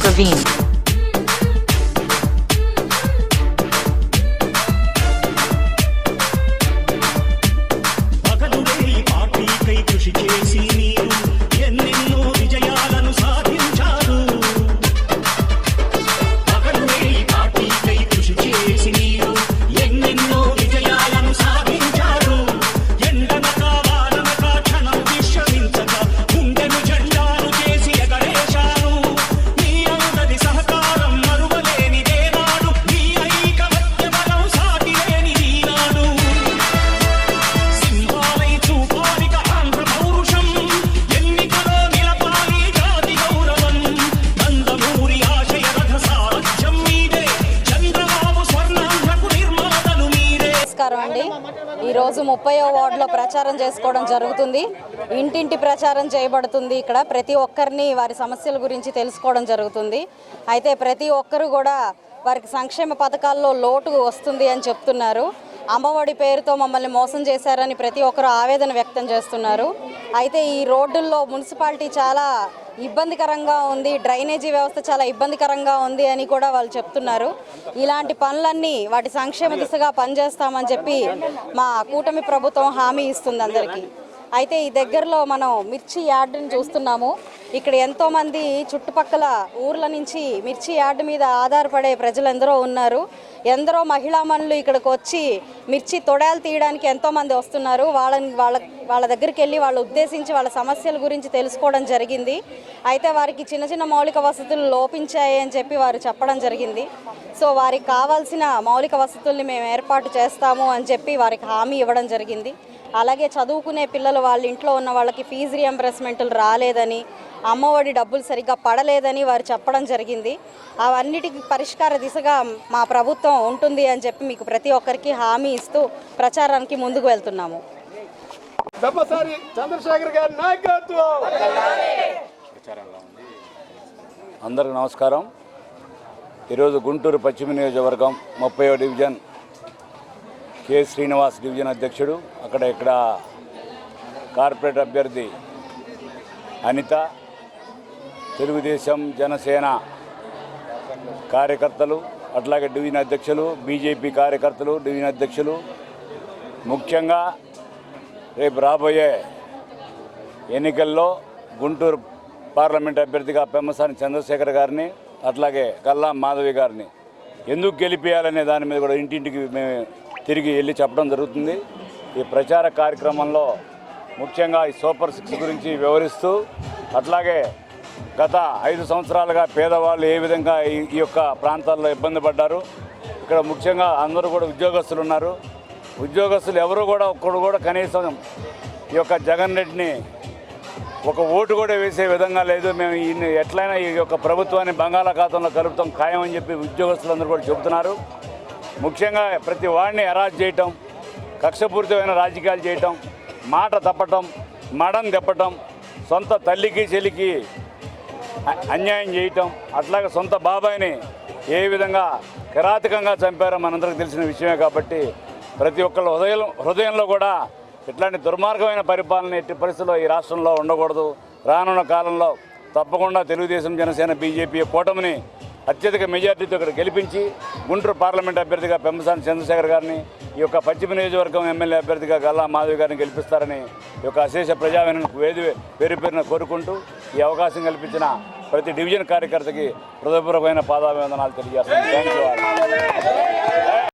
Praveen. ఈ రోజు 30వ వార్డులో ప్రచారం చేసుకోవడం జరుగుతుంది. ఇంటింటి ప్రచారం చేయబడుతుంది. ఇక్కడ ప్రతి ఒక్కరిని వారి సమస్యల గురించి తెలుసుకోవడం జరుగుతుంది. అయితే ప్రతి ఒక్కరు కూడా వారికి సంక్షేమ పథకాల్లో లోటు వస్తుంది అని చెప్తున్నారు. అమ్మఒడి పేరుతో మమ్మల్ని మోసం చేశారని ప్రతి ఒక్కరు ఆవేదన వ్యక్తం చేస్తున్నారు. అయితే ఈ రోడ్డుల్లో మున్సిపాలిటీ చాలా ఇబ్బందికరంగా ఉంది, డ్రైనేజీ వ్యవస్థ చాలా ఇబ్బందికరంగా ఉంది అని కూడా వాళ్ళు చెప్తున్నారు. ఇలాంటి పనులన్నీ వాటి సంక్షేమ దిశగా పనిచేస్తామని చెప్పి మా కూటమి ప్రభుత్వం హామీ ఇస్తుంది అందరికీ. అయితే ఈ దగ్గరలో మనం మిర్చి యార్డుని చూస్తున్నాము. ఇక్కడ ఎంతోమంది చుట్టుపక్కల ఊర్ల నుంచి మిర్చి యార్డు మీద ఆధారపడే ప్రజలు ఎందరో ఉన్నారు. ఎందరో మహిళామణులు ఇక్కడికి వచ్చి మిర్చి తొడాలు తీయడానికి ఎంతోమంది వస్తున్నారు. వాళ్ళ దగ్గరికి వెళ్ళి వాళ్ళు ఉద్దేశించి వాళ్ళ సమస్యల గురించి తెలుసుకోవడం జరిగింది. అయితే వారికి చిన్న చిన్న మౌలిక వసతులు లోపించాయి అని చెప్పి వారు చెప్పడం జరిగింది. సో వారికి కావాల్సిన మౌలిక వసతుల్ని మేము ఏర్పాటు చేస్తాము అని చెప్పి వారికి హామీ ఇవ్వడం జరిగింది. అలాగే చదువుకునే పిల్లలు వాళ్ళ ఇంట్లో ఉన్న వాళ్ళకి ఫీజు రియంబర్స్మెంట్లు రాలేదని, అమ్మఒడి డబ్బులు సరిగ్గా పడలేదని వారు చెప్పడం జరిగింది. అవన్నిటికీ పరిష్కార దిశగా మా ప్రభుత్వం ఉంటుంది అని చెప్పి మీకు ప్రతి ఒక్కరికి హామీ ఇస్తూ ప్రచారానికి ముందుకు వెళ్తున్నాము. అందరికీ నమస్కారం. ఈరోజు గుంటూరు పశ్చిమ నియోజకవర్గం 30వ డివిజన్ కె శ్రీనివాస్ డివిజన్ అధ్యక్షుడు, ఇక్కడ కార్పొరేట్ అభ్యర్థి అనిత, తెలుగుదేశం జనసేన కార్యకర్తలు, అట్లాగే డివిజన్ అధ్యక్షులు, బీజేపీ కార్యకర్తలు, డివిజన్ అధ్యక్షులు, ముఖ్యంగా రేపు రాబోయే ఎన్నికల్లో గుంటూరు పార్లమెంట్ అభ్యర్థిగా పెమ్మసాని చంద్రశేఖర్ గారిని, అట్లాగే గల్లా మాధవి గారిని ఎందుకు గెలిపేయాలనే దాని మీద కూడా ఇంటింటికి మేము తిరిగి వెళ్ళి చెప్పడం జరుగుతుంది. ఈ ప్రచార కార్యక్రమంలో ముఖ్యంగా ఈ సూపర్ 6 గురించి వివరిస్తూ, అట్లాగే గత 5 సంవత్సరాలుగా పేదవాళ్ళు ఏ విధంగా ఈ యొక్క ప్రాంతాల్లో ఇబ్బంది పడ్డారు. ఇక్కడ ముఖ్యంగా అందరూ కూడా ఉద్యోగస్తులు ఉన్నారు. ఉద్యోగస్తులు ఎవరు కూడా ఒక్కడు కూడా కనీసం ఈ యొక్క జగన్ రెడ్డిని ఒక ఓటు కూడా వేసే విధంగా లేదు. మేము ఎట్లయినా ఈ యొక్క ప్రభుత్వాన్ని బంగాళాఖాతంలో కలుపుతాం ఖాయం అని చెప్పి ఉద్యోగస్తులందరూ కూడా చెబుతున్నారు. ముఖ్యంగా ప్రతి వాడిని అరాజు చేయటం, కక్షపూరితమైన రాజకీయాలు చేయటం, మాట తప్పటం, మడం తెప్పటం, సొంత తల్లికి చెల్లికి అన్యాయం చేయటం, అట్లాగే సొంత బాబాయిని ఏ విధంగా కిరాతకంగా చంపారో మనందరికీ తెలిసిన విషయమే. కాబట్టి ప్రతి ఒక్కళ్ళ హృదయంలో కూడా ఇట్లాంటి దుర్మార్గమైన పరిపాలన ఎట్టి పరిస్థితుల్లో ఈ రాష్ట్రంలో ఉండకూడదు. రానున్న కాలంలో తప్పకుండా తెలుగుదేశం జనసేన బీజేపీ కూటమిని అత్యధిక మెజార్టీతో ఇక్కడ గెలిపించి గుంటూరు పార్లమెంట్ అభ్యర్థిగా పెమ్మసాని చంద్రశేఖర్ గారిని, ఈ యొక్క పశ్చిమ నియోజకవర్గం ఎమ్మెల్యే అభ్యర్థిగా గల్లా మాధవి గారిని గెలిపిస్తారని ఈ యొక్క అశేష ప్రజావేదికకు పేరున కోరుకుంటూ ఈ అవకాశం కల్పించిన ప్రతి డివిజన్ కార్యకర్తకి హృదయపూర్వకమైన పాదాభివందనాలు తెలియజేస్తాను. Thank you.